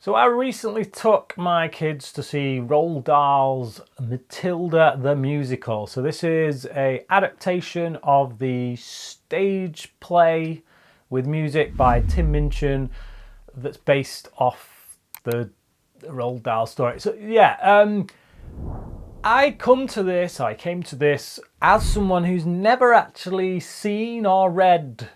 So I recently took my kids to see Roald Dahl's Matilda the musical. So this is a adaptation of the stage play with music by Tim Minchin that's based off the Roald Dahl story. So yeah, I came to this as someone who's never actually seen or read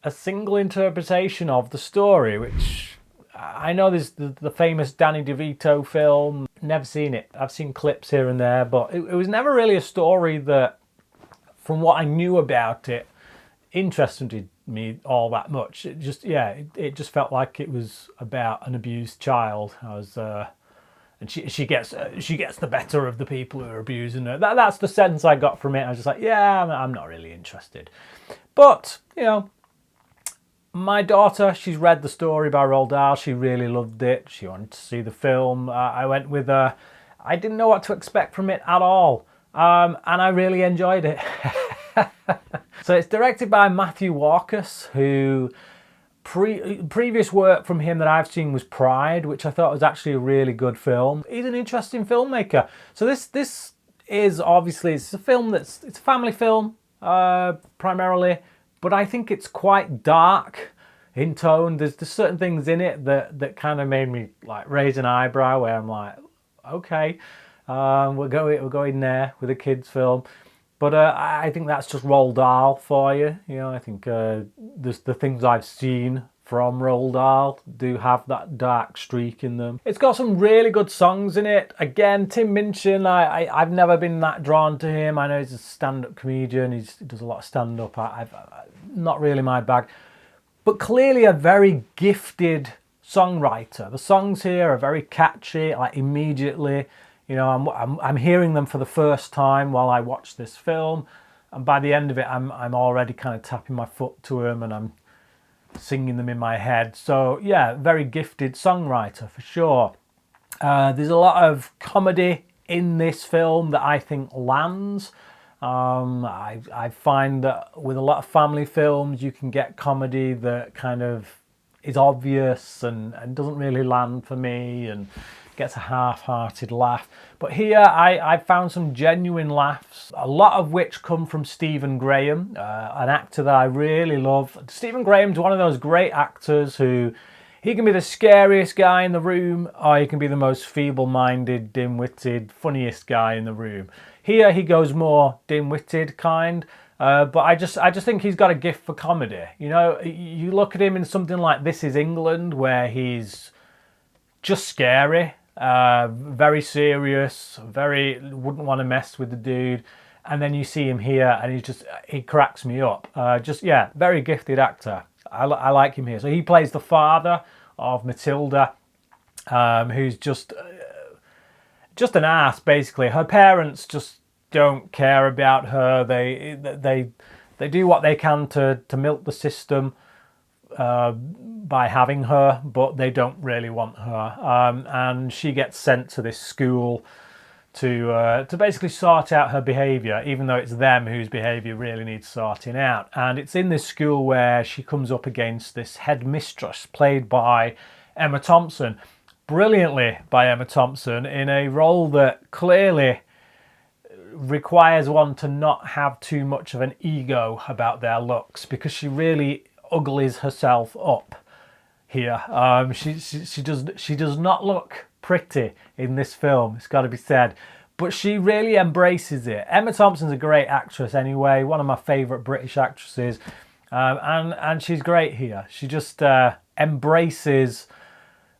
a single interpretation of the story, which I know there's the famous Danny DeVito film. Never seen it. I've seen clips here and there, but it was never really a story that, from what I knew about it, interested me all that much. It just felt like it was about an abused child. And she gets the better of the people who are abusing her. That's the sense I got from it. I was just like, yeah, I'm not really interested. But my daughter, she's read the story by Roald Dahl. She really loved it. She wanted to see the film. I went with her. I didn't know what to expect from it at all. And I really enjoyed it. So it's directed by Matthew Warchus, who previous work from him that I've seen was Pride, which I thought was actually a really good film. He's an interesting filmmaker. So this is obviously, it's a film it's a family film primarily, but I think it's quite dark in tone. There's certain things in it that kind of made me like raise an eyebrow, where I'm like, okay, we're going there with a kids film. But I think that's just Roald Dahl for you. I think the things I've seen from Roald Dahl do have that dark streak in them. It's got some really good songs in it. Again, Tim Minchin, I've never been that drawn to him. I know he's a stand-up comedian. He does a lot of stand-up. I've not really my bag. But clearly a very gifted songwriter. The songs here are very catchy, like immediately. I'm hearing them for the first time while I watch this film, and by the end of it, I'm already kind of tapping my foot to them and I'm singing them in my head. So yeah, very gifted songwriter for sure. There's a lot of comedy in this film that I think lands. I find that with a lot of family films, you can get comedy that kind of is obvious and doesn't really land for me and gets a half-hearted laugh. But here I found some genuine laughs, a lot of which come from Stephen Graham, an actor that I really love. Stephen Graham's one of those great actors who, he can be the scariest guy in the room, or he can be the most feeble-minded, dim-witted, funniest guy in the room. Here he goes more dim-witted kind, but I just think he's got a gift for comedy. You look at him in something like This Is England, where he's just scary, very serious, wouldn't want to mess with the dude, and then you see him here and he cracks me up. Very gifted actor. I like him here. So he plays the father of Matilda, who's just an ass basically. Her parents just don't care about her. They do what they can to milk the system by having her, but they don't really want her. And she gets sent to this school to basically sort out her behaviour, even though it's them whose behaviour really needs sorting out. And it's in this school where she comes up against this headmistress, played by Emma Thompson, brilliantly by Emma Thompson, in a role that clearly requires one to not have too much of an ego about their looks, because she really uglies herself up here. She does not look pretty in this film, it's got to be said, but she really embraces it. Emma Thompson's a great actress anyway, one of my favourite British actresses, and she's great here. She just embraces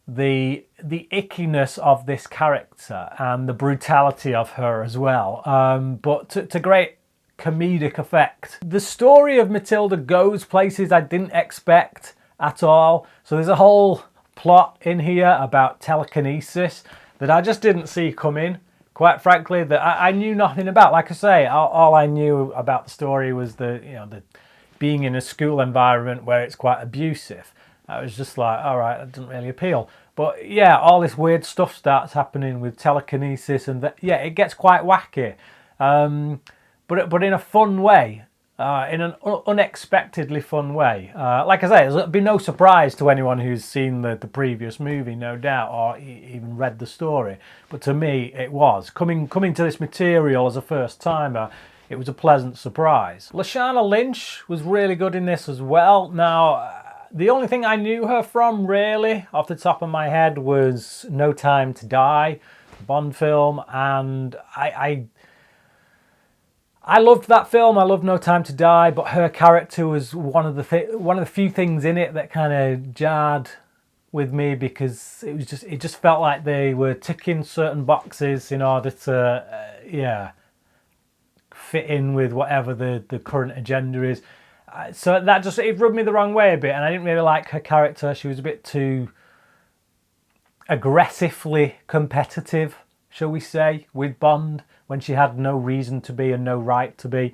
the ickiness of this character and the brutality of her as well, but to great comedic effect. The story of Matilda goes places I didn't expect at all. So there's a whole plot in here about telekinesis that I just didn't see coming, quite frankly, that I knew nothing about. Like I say, all I knew about the story was the being in a school environment where it's quite abusive. I was just like, all right, that doesn't really appeal. But yeah, all this weird stuff starts happening with telekinesis, and it gets quite wacky. But in a fun way. in an unexpectedly fun way. Like I say, it'll be no surprise to anyone who's seen the previous movie, no doubt, or even read the story. But to me, it was. Coming to this material as a first timer, it was a pleasant surprise. Lashana Lynch was really good in this as well. Now, the only thing I knew her from, really, off the top of my head, was No Time to Die, Bond film, and I loved that film. I loved No Time to Die, but her character was one of the few things in it that kind of jarred with me, because it just felt like they were ticking certain boxes in order to fit in with whatever the current agenda is. So that it rubbed me the wrong way a bit, and I didn't really like her character. She was a bit too aggressively competitive, shall we say, with Bond, when she had no reason to be and no right to be.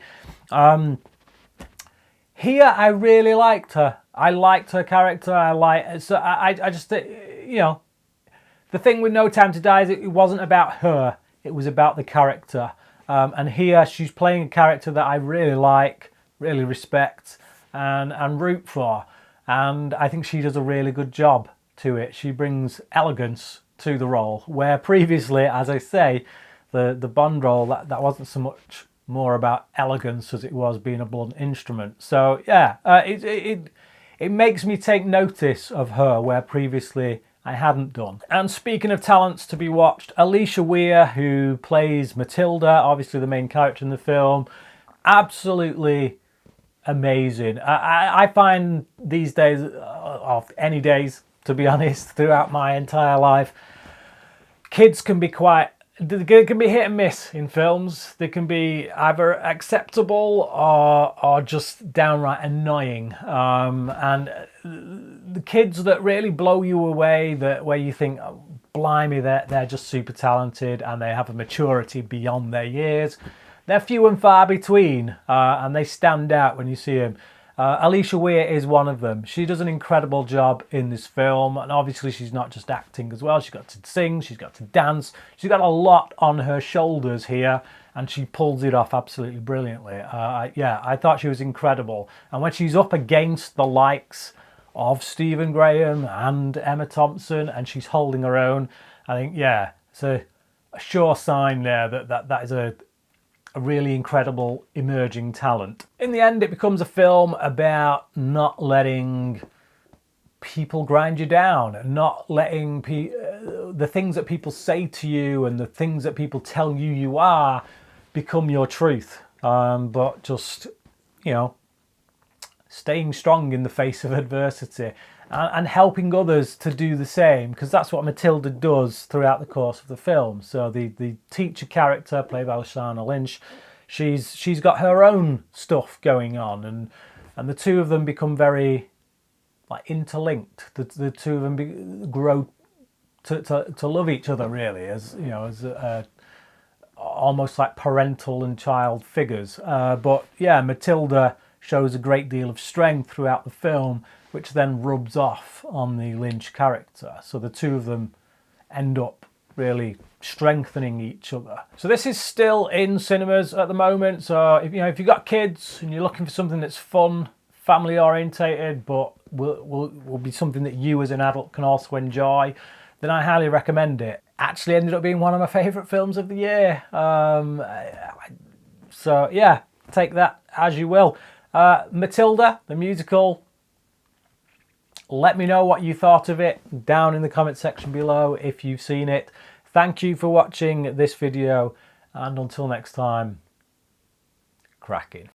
Here, I really liked her. I liked her character. I just, you know, the thing with No Time to Die is it wasn't about her. It was about the character. And here, she's playing a character that I really like, really respect, and root for. And I think she does a really good job to it. She brings elegance to the role, where previously, as I say, the Bond role, that wasn't so much more about elegance as it was being a blunt instrument. So yeah, it makes me take notice of her where previously I hadn't done. And speaking of talents to be watched, Alisha Weir, who plays Matilda, obviously the main character in the film, absolutely amazing. I find these days, of any days to be honest, throughout my entire life, kids can be they can be hit and miss in films. They can be either acceptable or just downright annoying. And the kids that really blow you away, where you think, oh, blimey, they're just super talented and they have a maturity beyond their years, they're few and far between, and they stand out when you see them. Alisha Weir is one of them. She does an incredible job in this film, and obviously she's not just acting as well. She's got to sing, she's got to dance, she's got a lot on her shoulders here, and she pulls it off absolutely brilliantly. I thought she was incredible. And when she's up against the likes of Stephen Graham and Emma Thompson, and she's holding her own, I think, yeah, it's a sure sign there that is a really incredible emerging talent. In the end, it becomes a film about not letting people grind you down, not letting the things that people say to you and the things that people tell you you are become your truth, but just, you know, staying strong in the face of adversity and helping others to do the same, because that's what Matilda does throughout the course of the film. So the teacher character, played by Lashana Lynch, she's got her own stuff going on, and the two of them become very like interlinked. The two of them grow to love each other, really, as you know, as almost like parental and child figures. But yeah, Matilda shows a great deal of strength throughout the film, which then rubs off on the Lynch character. So the two of them end up really strengthening each other. So this is still in cinemas at the moment. So if you've got kids and you're looking for something that's fun, family orientated, but will be something that you as an adult can also enjoy, then I highly recommend it. Actually ended up being one of my favourite films of the year. So yeah, take that as you will. Matilda, the musical. Let me know what you thought of it down in the comment section below if you've seen it. Thank you for watching this video, and until next time, cracking.